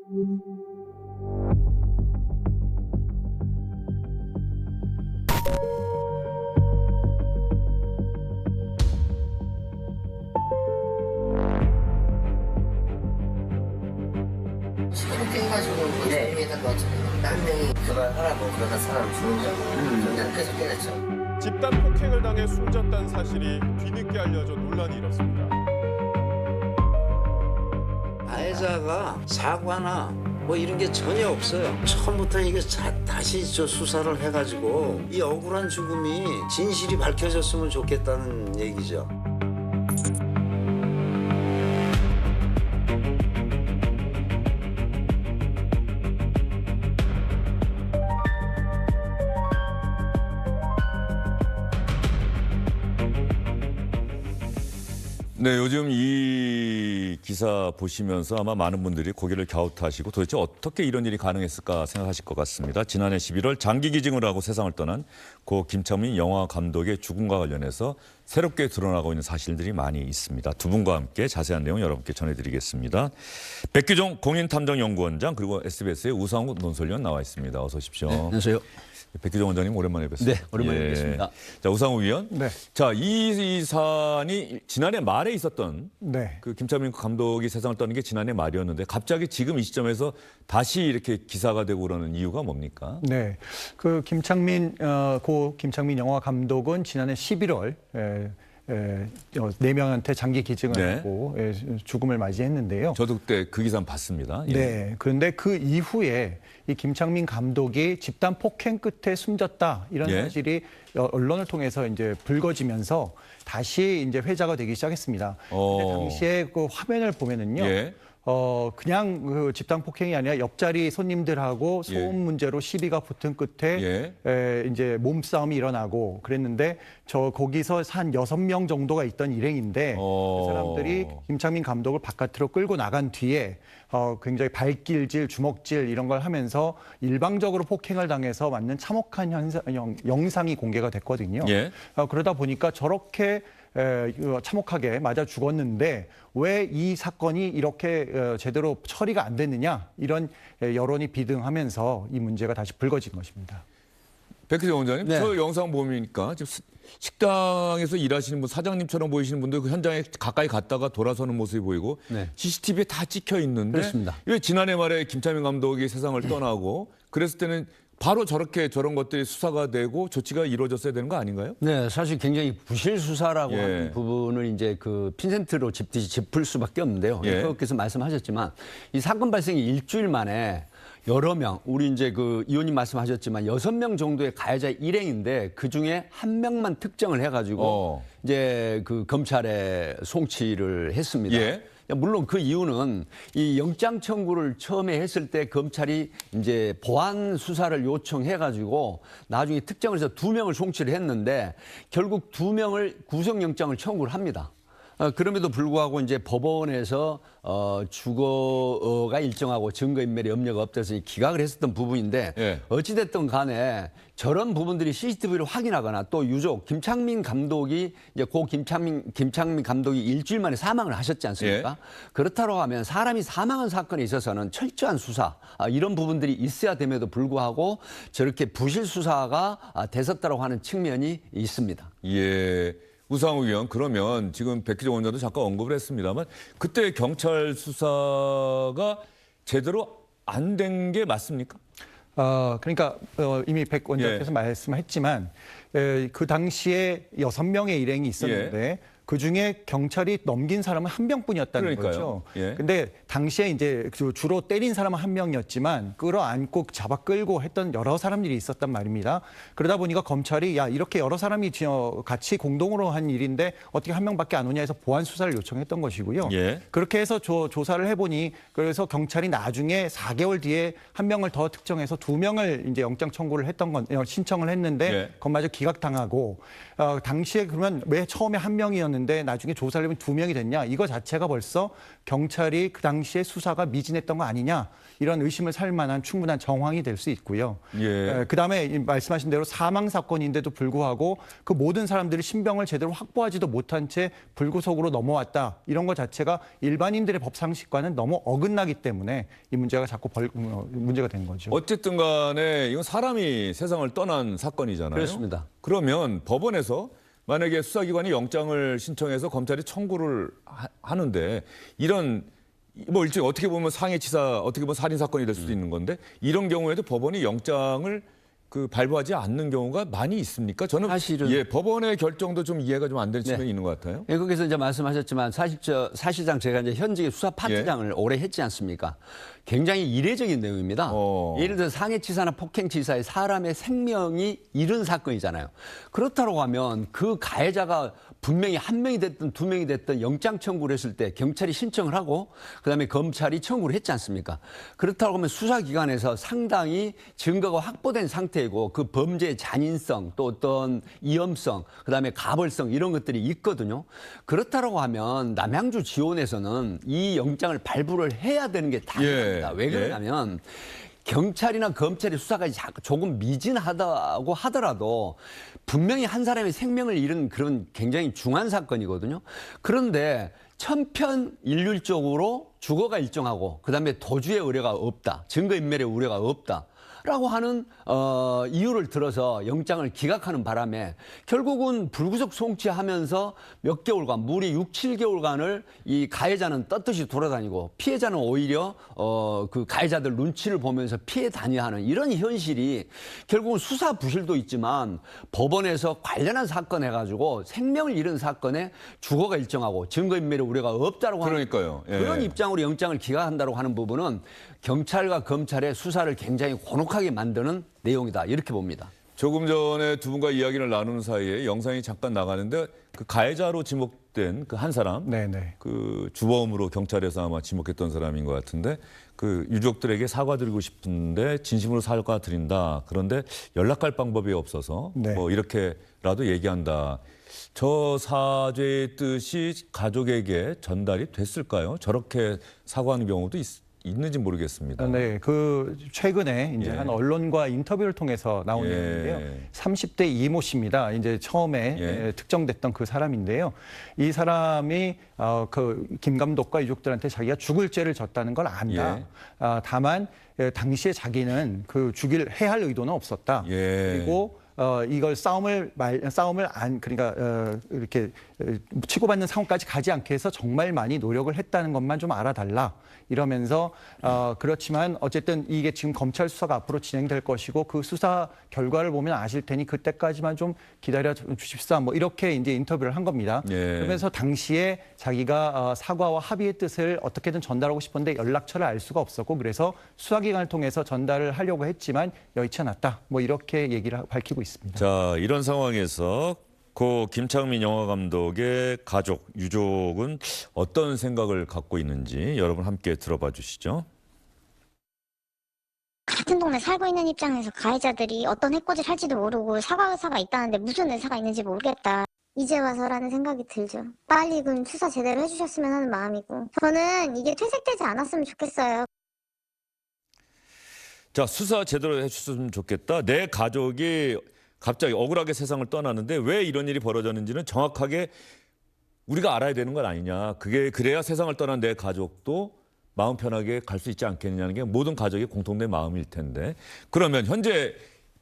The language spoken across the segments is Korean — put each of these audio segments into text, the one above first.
그렇게 해가지고 그 정리했던 것 같은데 한 명이 교발하라고 그러다 사람 죽는 줄 경찰은 계속 때렸죠. 집단 폭행을 당해 숨졌다는 사실이 뒤늦게 알려져 논란이 일었습니다. 가해자가 사과나 뭐 이런 게 전혀 없어요. 처음부터 이게 다시 수사를 해가지고 이 억울한 죽음이 진실이 밝혀졌으면 좋겠다는 얘기죠. 네, 요즘 이 기사 보시면서 아마 많은 분들이 고개를 갸웃하시고 도대체 어떻게 이런 일이 가능했을까 생각하실 것 같습니다. 지난해 11월 장기 기증을 하고 세상을 떠난 고 김창민 영화 감독의 죽음과 관련해서 새롭게 드러나고 있는 사실들이 많이 있습니다. 두 분과 함께 자세한 내용 여러분께 전해드리겠습니다. 백규종 공인탐정연구원장 그리고 SBS의 우상우 논설위원 나와 있습니다. 어서 오십시오. 네, 안녕하세요. 백규종 원장님 오랜만에 뵙습니다. 네, 오랜만에 뵙겠습니다. 자, 우상우 위원. 네. 자, 이 사안이 지난해 말에 있었던 네. 그 김창민 감독이 세상을 떠는 게 지난해 말이었는데 갑자기 지금 이 시점에서 다시 이렇게 기사가 되고 그러는 이유가 뭡니까? 네. 그 고 김창민 영화 감독은 지난해 11월 네 명한테 장기 기증을 네. 하고 죽음을 맞이했는데요. 저도 그때 그 기사 봤습니다. 예. 네. 그런데 그 이후에 이 김창민 감독이 집단 폭행 끝에 숨졌다 이런 예. 사실이 언론을 통해서 이제 불거지면서 다시 이제 회자가 되기 시작했습니다. 근데 당시에 그 화면을 보면은요. 예. 그냥 그 집단 폭행이 아니라 옆자리 손님들하고 소음 예. 문제로 시비가 붙은 끝에 이제 몸싸움이 일어나고 그랬는데 거기서 한 6명 정도가 있던 일행인데 그 사람들이 김창민 감독을 바깥으로 끌고 나간 뒤에 굉장히 발길질, 주먹질 이런 걸 하면서 일방적으로 폭행을 당해서 맞는 참혹한 영상이 공개가 됐거든요. 예. 그러다 보니까 저렇게 참혹하게 맞아 죽었는데 왜 이 사건이 이렇게 제대로 처리가 안 됐느냐 이런 여론이 비등하면서 이 문제가 다시 불거진 것입니다. 백규종 원장님, 네. 저 영상 보니까 지금 식당에서 일하시는 분, 사장님처럼 보이시는 분들 그 현장에 가까이 갔다가 돌아서는 모습이 보이고 네. CCTV에 다 찍혀 있는데 그렇습니다. 왜 지난해 말에 김창민 감독이 세상을 떠나고 그랬을 때는 바로 저런 것들이 수사가 되고 조치가 이루어졌어야 되는 거 아닌가요? 네, 사실 굉장히 부실 수사라고 예. 하는 부분을 이제 그 핀센트로 짚듯이 짚을 수밖에 없는데요. 예. 의원께서 말씀하셨지만 이 사건 발생이 일주일 만에 여러 명, 우리 이제 그 의원님 말씀하셨지만 6명 정도의 가해자 일행인데 그 중에 한 명만 특정을 해가지고 이제 그 검찰에 송치를 했습니다. 예. 물론 그 이유는 이 영장 청구를 처음에 했을 때 검찰이 이제 보안 수사를 요청해가지고 나중에 특정을 해서 2명을 송치를 했는데 결국 2명을 구속영장을 청구를 합니다. 그럼에도 불구하고 이제 법원에서 주거가 일정하고 증거인멸의 염려가 없어서 기각을 했었던 부분인데 예. 어찌됐든 간에 저런 부분들이 CCTV를 확인하거나 또 유족 김창민 감독이 이제 고 김창민 감독이 일주일 만에 사망을 하셨지 않습니까? 예. 그렇다고 하면 사람이 사망한 사건에 있어서는 철저한 수사 이런 부분들이 있어야 됨에도 불구하고 저렇게 부실 수사가 됐었다고 하는 측면이 있습니다. 예. 우상우 의원, 그러면 지금 백규종 원장도 잠깐 언급을 했습니다만 그때 경찰 수사가 제대로 안 된 게 맞습니까? 그러니까 이미 백 원장께서 말씀했지만 그 당시에 6명의 일행이 있었는데 그중에 경찰이 넘긴 사람은 한 명뿐이었다는 그러니까요. 거죠. 예. 근데 당시에 이제 주로 때린 사람은 한 명이었지만 끌어안고 잡아 끌고 했던 여러 사람들이 있었단 말입니다. 그러다 보니까 검찰이 야 이렇게 여러 사람이 같이 공동으로 한 일인데 어떻게 한 명밖에 안 오냐 해서 보안 수사를 요청했던 것이고요. 예. 그렇게 해서 조사를 해보니 그래서 경찰이 나중에 4개월 뒤에 한 명을 더 특정해서 2명을 이제 영장 청구를 했던 건 신청을 했는데 예. 그것마저 기각당하고 당시에 그러면 왜 처음에 한 명이었는데 됐는데 나중에 조사를 해보면 2명이 됐냐. 이거 자체가 벌써 경찰이 그 당시에 수사가 미진했던 거 아니냐. 이런 의심을 살 만한 충분한 정황이 될 수 있고요. 예. 그다음에 말씀하신 대로 사망 사건인데도 불구하고 그 모든 사람들이 신병을 제대로 확보하지도 못한 채 불구속으로 넘어왔다. 이런 것 자체가 일반인들의 법 상식과는 너무 어긋나기 때문에 이 문제가 자꾸 문제가 된 거죠. 어쨌든 간에 이건 사람이 세상을 떠난 사건이잖아요. 그렇습니다. 그러면 법원에서 만약에 수사기관이 영장을 신청해서 검찰이 청구를 하는데 이런 뭐 일종의 어떻게 보면 상해치사, 어떻게 보면 살인 사건이 될 수도 있는 건데 이런 경우에도 법원이 영장을 발부하지 않는 경우가 많이 있습니까? 저는 사실은 예, 법원의 결정도 좀 이해가 좀 안 되는 측면이 네. 있는 것 같아요. 예, 거기서 이제 말씀하셨지만 사실상 제가 이제 현직의 수사 파트장을 오래 했지 않습니까? 굉장히 이례적인 내용입니다. 예를 들어 상해치사나 폭행치사에 사람의 생명이 잃은 사건이잖아요. 그렇다고 하면 그 가해자가 분명히 1명이 됐든 2명이 됐든 영장 청구를 했을 때 경찰이 신청을 하고 그다음에 검찰이 청구를 했지 않습니까? 그렇다고 하면 수사기관에서 상당히 증거가 확보된 상태이고 그 범죄의 잔인성 또 어떤 위험성 그다음에 가벌성 이런 것들이 있거든요. 그렇다고 하면 남양주 지원에서는 이 영장을 발부를 해야 되는 게 당연합니다. 왜 그러냐면 경찰이나 검찰의 수사가 조금 미진하다고 하더라도 분명히 한 사람의 생명을 잃은 그런 굉장히 중한 사건이거든요. 그런데 천편일률적으로 주거가 일정하고 그다음에 도주의 의뢰가 없다. 증거인멸의 우려가 없다. 라고 하는 이유를 들어서 영장을 기각하는 바람에 결국은 불구속 송치하면서 몇 개월간 무려 6, 7개월간을 이 가해자는 떳떳이 돌아다니고 피해자는 오히려 그 가해자들 눈치를 보면서 피해 다니하는 이런 현실이 결국은 수사 부실도 있지만 법원에서 관련한 사건 해가지고 생명을 잃은 사건에 주거가 일정하고 증거인멸의 우려가 없다라고 하는 그러니까요. 예. 그런 입장으로 영장을 기각한다고 하는 부분은 경찰과 검찰의 수사를 굉장히 곤혹하게 만드는 내용이다 이렇게 봅니다. 조금 전에 두 분과 이야기를 나누는 사이에 영상이 잠깐 나가는데 그 가해자로 지목된 그 한 사람, 네네. 그 주범으로 경찰에서 아마 지목했던 사람인 것 같은데 그 유족들에게 사과드리고 싶은데 진심으로 사과드린다. 그런데 연락할 방법이 없어서 네. 뭐 이렇게라도 얘기한다. 저 사죄의 뜻이 가족에게 전달이 됐을까요? 저렇게 사과하는 경우도 있는지 모르겠습니다. 네, 최근에 이제 한 언론과 인터뷰를 통해서 나온 내용인데요. 30대 이모 씨입니다. 이제 처음에 특정됐던 그 사람인데요. 이 사람이 김 감독과 유족들한테 자기가 죽을 죄를 졌다는 걸 안다. 다만 당시에 자기는 해야 할 의도는 없었다. 그리고 이걸 이렇게 치고받는 상황까지 가지 않게 해서 정말 많이 노력을 했다는 것만 좀 알아달라. 이러면서 그렇지만 어쨌든 이게 지금 검찰 수사가 앞으로 진행될 것이고 그 수사 결과를 보면 아실 테니 그때까지만 좀 기다려 주십사. 뭐 이렇게 이제 인터뷰를 한 겁니다. 그러면서 당시에 자기가 사과와 합의의 뜻을 어떻게든 전달하고 싶었는데 연락처를 알 수가 없었고 그래서 수사기관을 통해서 전달을 하려고 했지만 여의치 않았다. 뭐 이렇게 얘기를 밝히고 있습니다. 자, 이런 상황에서 고 김창민 영화 감독의 가족, 유족은 어떤 생각을 갖고 있는지 여러분 함께 들어봐 주시죠. 같은 동네 살고 있는 입장에서 가해자들이 어떤 해코지를 할지도 모르고 사과 의사가 있다는데 무슨 의사가 있는지 모르겠다. 이제 와서라는 생각이 들죠. 빨리 수사 제대로 해주셨으면 하는 마음이고 저는 이게 퇴색되지 않았으면 좋겠어요. 자, 수사 제대로 해주셨으면 좋겠다. 내 가족이 갑자기 억울하게 세상을 떠나는데 왜 이런 일이 벌어졌는지는 정확하게 우리가 알아야 되는 건 아니냐. 그래야 세상을 떠난 내 가족도 마음 편하게 갈 수 있지 않겠느냐는 게 모든 가족의 공통된 마음일 텐데. 그러면 현재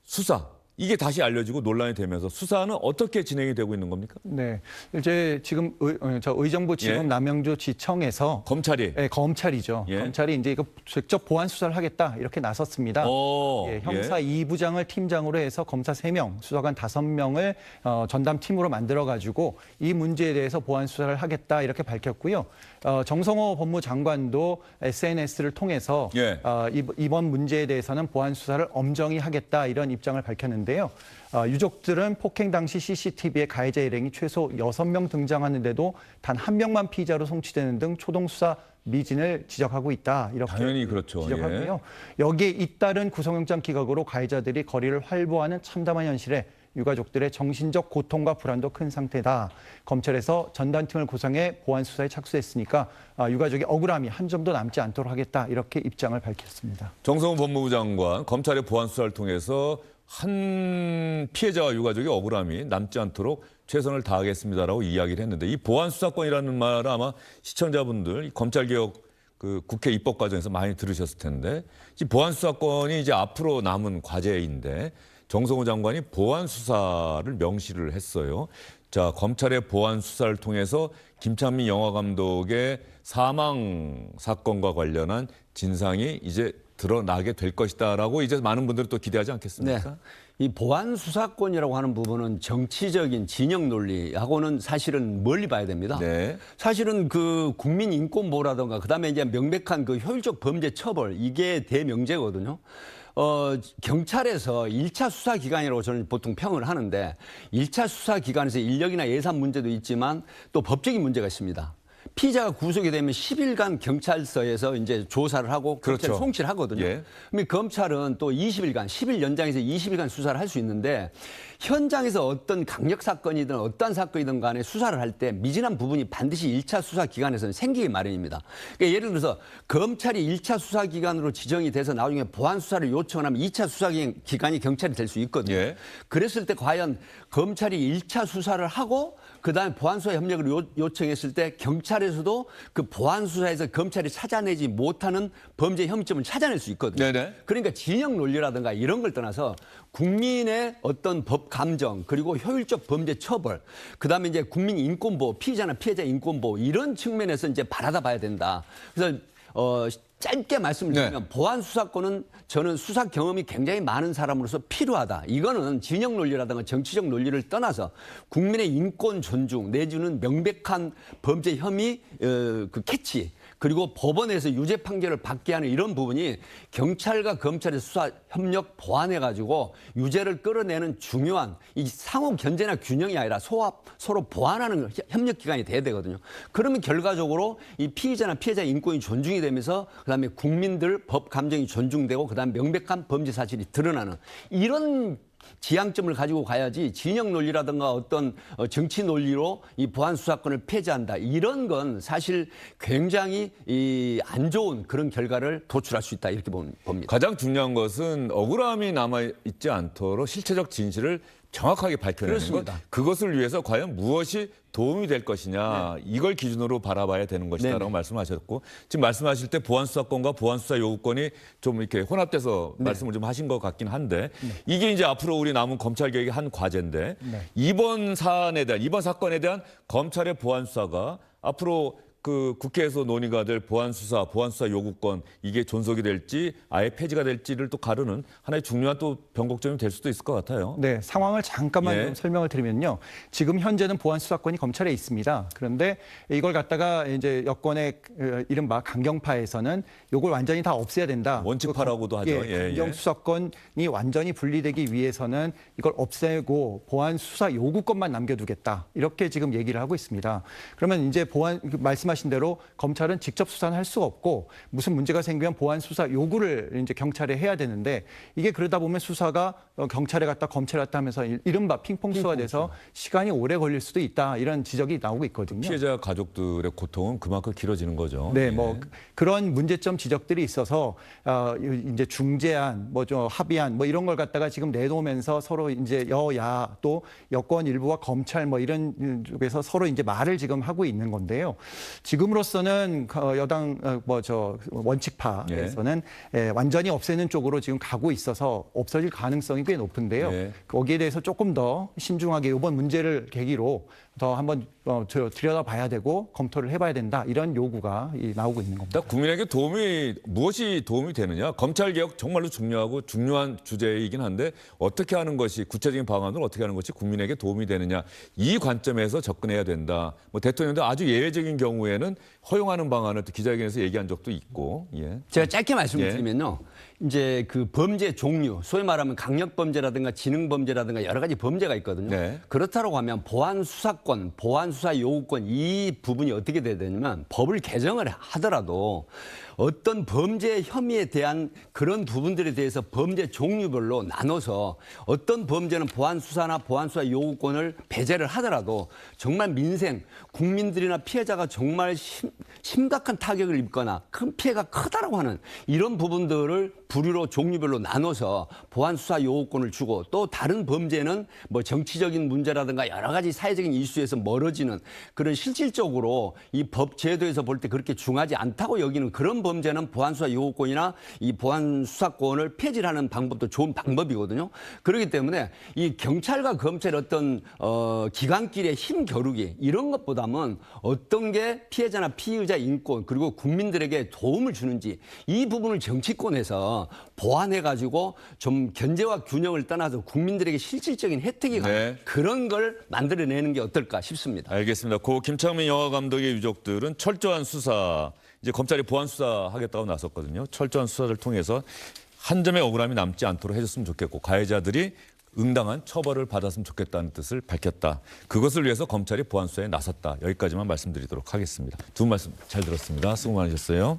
수사, 이게 다시 알려지고 논란이 되면서 수사는 어떻게 진행이 되고 있는 겁니까? 네, 이제 지금 의정부 지검 남양주지청에서 검찰이 검찰이죠. 검찰이 이제 이거 직접 보안 수사를 하겠다 이렇게 나섰습니다. 형사 2부장을 팀장으로 해서 검사 3명, 수사관 5명을 전담팀으로 만들어가지고 이 문제에 대해서 보안 수사를 하겠다 이렇게 밝혔고요. 정성호 법무장관도 SNS를 통해서 이번 문제에 대해서는 보안 수사를 엄정히 하겠다 이런 입장을 밝혔는데요. 유족들은 폭행 당시 CCTV에 가해자 일행이 최소 6명 등장하는데도 단 1명만 피의자로 송치되는 등 초동 수사 미진을 지적하고 있다. 이렇게 당연히 그렇죠. 지적하고요. 여기에 잇따른 구속영장 기각으로 가해자들이 거리를 활보하는 참담한 현실에 유가족들의 정신적 고통과 불안도 큰 상태다. 검찰에서 전담팀을 구성해 보안 수사에 착수했으니까 유가족의 억울함이 한 점도 남지 않도록 하겠다. 이렇게 입장을 밝혔습니다. 정성훈 법무부 장관, 검찰의 보안 수사를 통해서 한 피해자와 유가족의 억울함이 남지 않도록 최선을 다하겠습니다라고 이야기를 했는데, 이 보안 수사권이라는 말을 아마 시청자분들 검찰개혁 그 국회 입법 과정에서 많이 들으셨을 텐데, 이 보안 수사권이 이제 앞으로 남은 과제인데 정성호 장관이 보안 수사를 명시를 했어요. 자, 검찰의 보안 수사를 통해서 김창민 영화 감독의 사망 사건과 관련한 진상이 이제 드러나게 될 것이다라고 이제 많은 분들이 또 기대하지 않겠습니까? 네. 이 보안 수사권이라고 하는 부분은 정치적인 진영 논리하고는 사실은 멀리 봐야 됩니다. 네. 사실은 그 국민 인권보호라든가 그다음에 이제 명백한 그 효율적 범죄 처벌 이게 대명제거든요. 경찰에서 1차 수사 기관이라고 저는 보통 평을 하는데 1차 수사 기관에서 인력이나 예산 문제도 있지만 또 법적인 문제가 있습니다. 피의자가 구속이 되면 10일간 경찰서에서 이제 조사를 하고 경찰에 그렇죠. 송치를 하거든요. 예. 그럼 검찰은 또 20일간, 10일 연장해서 20일간 수사를 할 수 있는데 현장에서 어떤 강력 사건이든 어떠한 사건이든 간에 수사를 할 때 미진한 부분이 반드시 1차 수사 기관에서는 생기기 마련입니다. 그러니까 예를 들어서 검찰이 1차 수사 기관으로 지정이 돼서 나중에 보안 수사를 요청하면 2차 수사 기관이 경찰이 될 수 있거든요. 예. 그랬을 때 과연 검찰이 1차 수사를 하고 그다음에 보안 수사 협력을 요청했을 때 경찰에서도 그 보안 수사에서 검찰이 찾아내지 못하는 범죄 혐의점을 찾아낼 수 있거든요. 네네. 그러니까 진영 논리라든가 이런 걸 떠나서 국민의 어떤 법 감정 그리고 효율적 범죄 처벌 그다음에 이제 국민 인권보호 피의자나 피해자 인권보호 이런 측면에서 이제 바라다 봐야 된다. 그래서 짧게 말씀을 드리면 보안 수사권은 저는 수사 경험이 굉장히 많은 사람으로서 필요하다. 이거는 진영 논리라든가 정치적 논리를 떠나서 국민의 인권 존중 내지는 명백한 범죄 혐의 그 캐치 그리고 법원에서 유죄 판결을 받게 하는 이런 부분이 경찰과 검찰의 수사 협력 보완해가지고 유죄를 끌어내는 중요한 이 상호 견제나 균형이 아니라 서로 보완하는 협력 기관이 돼야 되거든요. 그러면 결과적으로 이 피의자나 피해자 인권이 존중이 되면서 그다음에 국민들 법 감정이 존중되고 그다음에 명백한 범죄 사실이 드러나는 이런 지향점을 가지고 가야지 진영 논리라든가 어떤 정치 논리로 이 보안 수사권을 폐지한다. 이런 건 사실 굉장히 안 좋은 그런 결과를 도출할 수 있다. 이렇게 봅니다. 가장 중요한 것은 억울함이 남아있지 않도록 실체적 진실을 정확하게 밝혀내는 그렇습니다. 것. 그것을 위해서 과연 무엇이 도움이 될 것이냐 이걸 기준으로 바라봐야 되는 것이다라고 말씀하셨고 지금 말씀하실 때 보안수사권과 보안수사 요구권이 좀 이렇게 혼합돼서 말씀을 좀 하신 것 같긴 한데 이게 이제 앞으로 우리 남은 검찰 개혁의 한 과제인데 이번 사건에 대한 검찰의 보안수사가 앞으로 그 국회에서 논의가 될 보안수사 요구권 이게 존속이 될지 아예 폐지가 될지를 또 가르는 하나의 중요한 또 변곡점이 될 수도 있을 것 같아요. 네, 상황을 잠깐만 예. 좀 설명을 드리면요. 지금 현재는 보안 수사권이 검찰에 있습니다. 그런데 이걸 갖다가 이제 여권의 이른바 강경파에서는 이걸 완전히 다 없애야 된다. 원칙파라고도 하죠. 강경 수사권이 완전히 분리되기 위해서는 이걸 없애고 보안 수사 요구권만 남겨두겠다. 이렇게 지금 얘기를 하고 있습니다. 그러면 이제 말씀하신 대로 검찰은 직접 수사는 할 수가 없고 무슨 문제가 생기면 보안 수사 요구를 이제 경찰에 해야 되는데 이게 그러다 보면 수사가 경찰에 갔다 검찰에 갔다 하면서 이른바 핑퐁 수사가 돼서 시간이 오래 걸릴 수도 있다 이런 지적이 나오고 있거든요. 피해자 가족들의 고통은 그만큼 길어지는 거죠. 네, 예. 뭐 그런 문제점 지적들이 있어서 이제 중재안, 합의안 이런 걸 갖다가 지금 내놓으면서 서로 이제 여야 또 여권 일부와 검찰 이런 쪽에서 서로 이제 말을 지금 하고 있는 건데요. 지금으로서는 여당 원칙파에서는 완전히 없애는 쪽으로 지금 가고 있어서 없어질 가능성이 꽤 높은데요. 네. 거기에 대해서 조금 더 신중하게 이번 문제를 계기로 더 한번 들여다봐야 되고 검토를 해봐야 된다 이런 요구가 나오고 있는 겁니다. 국민에게 무엇이 도움이 되느냐? 검찰 개혁 정말로 중요한 주제이긴 한데 어떻게 하는 것이 구체적인 방안을 어떻게 하는 것이 국민에게 도움이 되느냐 이 관점에서 접근해야 된다. 대통령도 아주 예외적인 경우에는 허용하는 방안을 또 기자회견에서 얘기한 적도 있고. 예. 제가 짧게 말씀을 드리면요. 이제 그 범죄 종류, 소위 말하면 강력범죄라든가 지능범죄라든가 여러 가지 범죄가 있거든요. 네. 그렇다고 하면 보안수사권, 보안수사 요구권 이 부분이 어떻게 돼야 되냐면 법을 개정을 하더라도 어떤 범죄 혐의에 대한 그런 부분들에 대해서 범죄 종류별로 나눠서 어떤 범죄는 보안 수사나 보안 수사 요구권을 배제를 하더라도 정말 민생, 국민들이나 피해자가 정말 심각한 타격을 입거나 큰 피해가 크다라고 하는 이런 부분들을 부류로 종류별로 나눠서 보안 수사 요구권을 주고 또 다른 범죄는 뭐 정치적인 문제라든가 여러 가지 사회적인 이슈에서 멀어지는 그런 실질적으로 이 법 제도에서 볼 때 그렇게 중하지 않다고 여기는 그런 범죄는 보안 수사 요구권이나 이 보안 수사권을 폐지하는 방법도 좋은 방법이거든요. 그렇기 때문에 이 경찰과 검찰의 어떤 기관끼리의 힘 겨루기 이런 것보다는 어떤 게 피해자나 피의자 인권 그리고 국민들에게 도움을 주는지 이 부분을 정치권에서 보완해가지고 좀 견제와 균형을 떠나서 국민들에게 실질적인 혜택이 가는 그런 걸 만들어내는 게 어떨까 싶습니다. 알겠습니다. 고 김창민 영화 감독의 유족들은 철저한 수사, 이제 검찰이 보안 수사하겠다고 나섰거든요. 철저한 수사를 통해서 한 점의 억울함이 남지 않도록 해줬으면 좋겠고 가해자들이 응당한 처벌을 받았으면 좋겠다는 뜻을 밝혔다. 그것을 위해서 검찰이 보안 수사에 나섰다. 여기까지만 말씀드리도록 하겠습니다. 두 분 말씀 잘 들었습니다. 수고 많으셨어요.